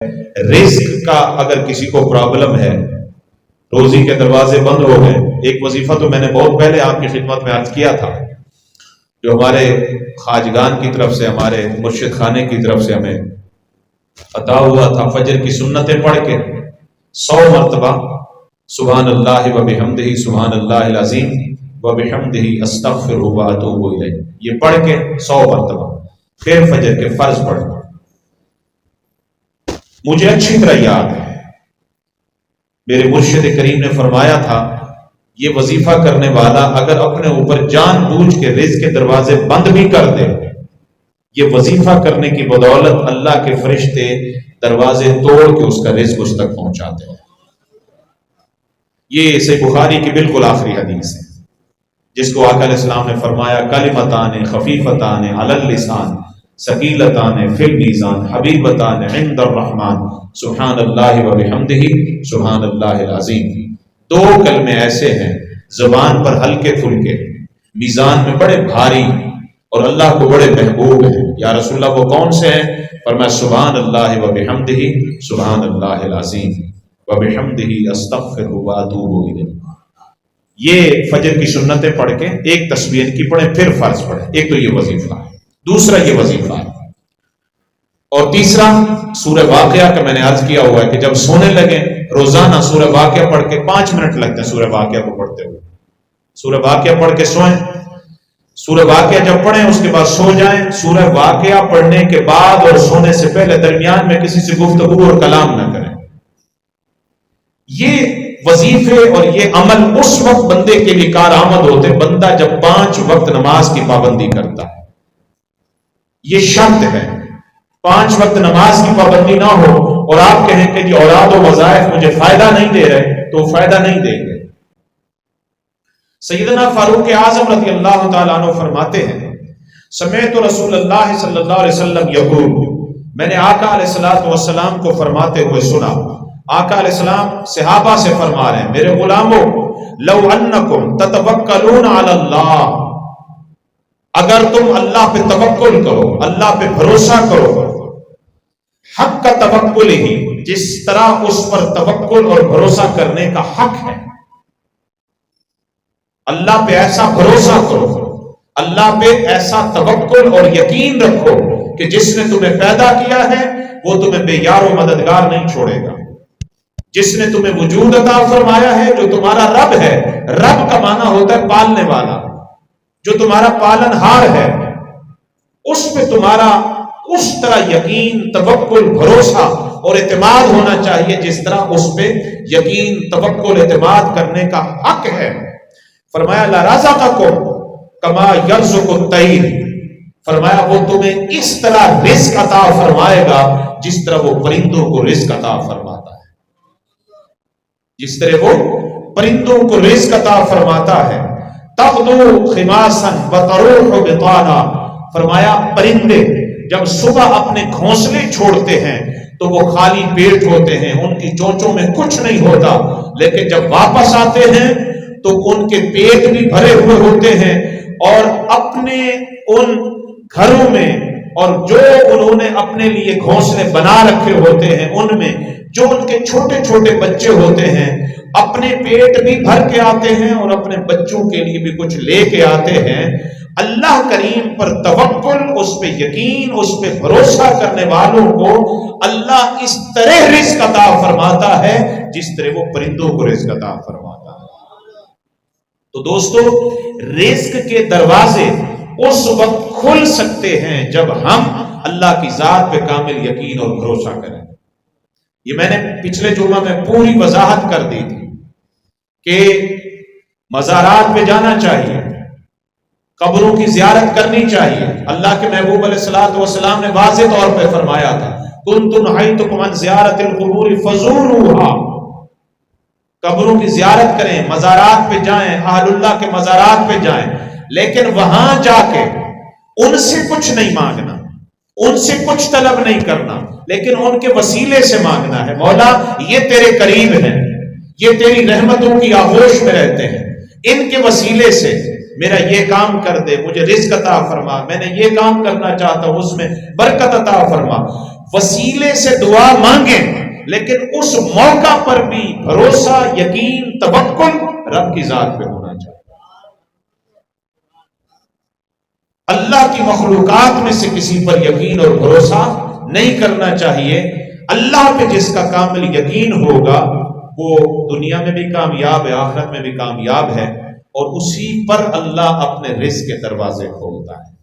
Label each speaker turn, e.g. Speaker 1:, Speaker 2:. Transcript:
Speaker 1: رزق کا اگر کسی کو پرابلم ہے، روزی کے دروازے بند ہو گئے، ایک وظیفہ تو میں نے بہت پہلے آپ کی خدمت میں عرض کیا تھا، جو ہمارے خواجگان کی طرف سے، ہمارے مرشد خانے کی طرف سے ہمیں عطا ہوا تھا، فجر کی سنتیں پڑھ کے 100 مرتبہ سبحان اللہ و بحمدہ سبحان اللہ العظیم و بحمدہ استغفرہ و اتوب الیہ، یہ پڑھ کے 100 مرتبہ پھر فجر کے فرض پڑھ۔ مجھے اچھی طرح یاد ہے میرے مرشد کریم نے فرمایا تھا، یہ وظیفہ کرنے والا اگر اپنے اوپر جان بوجھ کے رزق کے دروازے بند بھی کر دے، یہ وظیفہ کرنے کی بدولت اللہ کے فرشتے دروازے توڑ کے اس کا رزق اس تک پہنچاتے ہیں۔ یہ صحیح بخاری کی بالکل آخری حدیث ہے، جس کو آقا علیہ السلام نے فرمایا کلمتان خفیفتان علی اللسان ثقیلتان فی المیزان حبیبتان عند الرحمن سبحان اللہ و بحمدہ سبحان اللہ العظیم۔ 2 کلمے ایسے ہیں زبان پر ہلکے پھلکے، میزان میں بڑے بھاری اور اللہ کو بڑے محبوب ہیں۔ یا رسول اللہ وہ کون سے ہیں؟ فرمایا سبحان اللہ و بحمدہ سبحان اللہ العظیم و بحمدہ استغفرہ و اتوب الیہ۔ یہ فجر کی سنتیں پڑھ کے ایک تسبیح کی پڑھیں پھر فرض پڑھیں، ایک تو یہ وظیفہ ہے، دوسرا یہ وظیفہ ہے، اور تیسرا سورہ واقعہ کا میں نے عرض کیا ہوا ہے کہ جب سونے لگیں روزانہ سورہ واقعہ پڑھ کے 5 منٹ لگتے ہیں سورہ واقعہ کو پڑھتے ہوئے، سورہ واقعہ پڑھ کے سوئیں، سورہ واقعہ جب پڑھیں اس کے بعد سو جائیں، سورہ واقعہ پڑھنے کے بعد اور سونے سے پہلے درمیان میں کسی سے گفتگو اور کلام نہ کریں۔ یہ وظیفے اور یہ عمل اس وقت بندے کے لیے کارآمد ہوتے بندہ جب 5 وقت نماز کی پابندی کرتا ہے۔ یہ شرط ہے، 5 وقت نماز کی پابندی نہ ہو اور آپ کہیں کہ جی اوراد و وظائف مجھے فائدہ نہیں دے رہے، تو فائدہ نہیں دیں گے۔ سیدنا فاروق اعظم رضی اللہ تعالیٰ عنہ فرماتے ہیں سمعت رسول اللہ صلی اللہ علیہ وسلم یقول، میں نے آقا علیہ السلام کو فرماتے ہوئے سنا۔ آقا علیہ السلام صحابہ سے فرما رہے ہیں میرے غلاموں لو انکم تتوکلون علی اللہ، اگر تم اللہ پہ توکل کرو، اللہ پہ بھروسہ کرو، حق کا توکل ہی، جس طرح اس پر توکل اور بھروسہ کرنے کا حق ہے، اللہ پہ ایسا بھروسہ کرو، اللہ پہ ایسا توکل اور یقین رکھو کہ جس نے تمہیں پیدا کیا ہے وہ تمہیں بے یار و مددگار نہیں چھوڑے گا، جس نے تمہیں وجود عطا فرمایا ہے، جو تمہارا رب ہے، رب کا معنی ہوتا ہے پالنے والا، جو تمہارا پالن ہار ہے، اس پہ تمہارا اس طرح یقین، توکل، بھروسہ اور اعتماد ہونا چاہیے جس طرح اس پہ یقین، توکل، اعتماد کرنے کا حق ہے۔ فرمایا لرزقکم کما یرزق الطیر، فرمایا وہ تمہیں اس طرح رزق عطا فرمائے گا جس طرح وہ پرندوں کو رزق عطا فرماتا ہے، جس طرح وہ پرندوں کو رزق عطا فرماتا ہے۔ تغدو خماسا وتروح بطانا، فرمایا پرندے جب صبح اپنے گھونسلے چھوڑتے ہیں تو وہ خالی پیٹ ہوتے ہیں، ان کی چونچوں میں کچھ نہیں ہوتا، لیکن جب واپس آتے ہیں تو ان کے پیٹ بھی بھرے ہوئے ہوتے ہیں، اور اپنے ان گھروں میں اور جو انہوں نے اپنے لیے گھونسلے بنا رکھے ہوتے ہیں ان میں جو ان کے چھوٹے چھوٹے بچے ہوتے ہیں اپنے پیٹ بھی بھر کے آتے ہیں اور اپنے بچوں کے لیے بھی کچھ لے کے آتے ہیں۔ اللہ کریم پر توکل، اس پہ یقین، اس پہ بھروسہ کرنے والوں کو اللہ اس طرح رزق عطا فرماتا ہے جس طرح وہ پرندوں کو رزق عطا فرماتا ہے۔ تو دوستو، رزق کے دروازے اس وقت کھل سکتے ہیں جب ہم اللہ کی ذات پہ کامل یقین اور بھروسہ کریں۔ یہ میں نے پچھلے جمعہ میں پوری وضاحت کر دی تھی کہ مزارات پہ جانا چاہیے، قبروں کی زیارت کرنی چاہیے۔ اللہ کے محبوب علیہ الصلوۃ والسلام نے واضح طور پہ فرمایا تھا کنت نہیتکم عن زیارت القبور فزوروها، قبروں کی زیارت کریں، مزارات پہ جائیں، اہل اللہ کے مزارات پہ جائیں، لیکن وہاں جا کے ان سے کچھ نہیں مانگنا، ان سے کچھ طلب نہیں کرنا، لیکن ان کے وسیلے سے مانگنا ہے۔ مولا یہ تیرے قریب ہیں، یہ تیری رحمتوں کی آغوش میں رہتے ہیں، ان کے وسیلے سے میرا یہ کام کر دے، مجھے رزق عطا فرما، میں نے یہ کام کرنا چاہتا ہوں اس میں برکت عطا فرما۔ وسیلے سے دعا مانگیں، لیکن اس موقع پر بھی بھروسہ، یقین، توکل رب کی ذات پہ ہونا چاہیے۔ اللہ کی مخلوقات میں سے کسی پر یقین اور بھروسہ نہیں کرنا چاہیے۔ اللہ پہ جس کا کامل یقین ہوگا وہ دنیا میں بھی کامیاب ہے، آخرت میں بھی کامیاب ہے، اور اسی پر اللہ اپنے رزق کے دروازے کھولتا ہے۔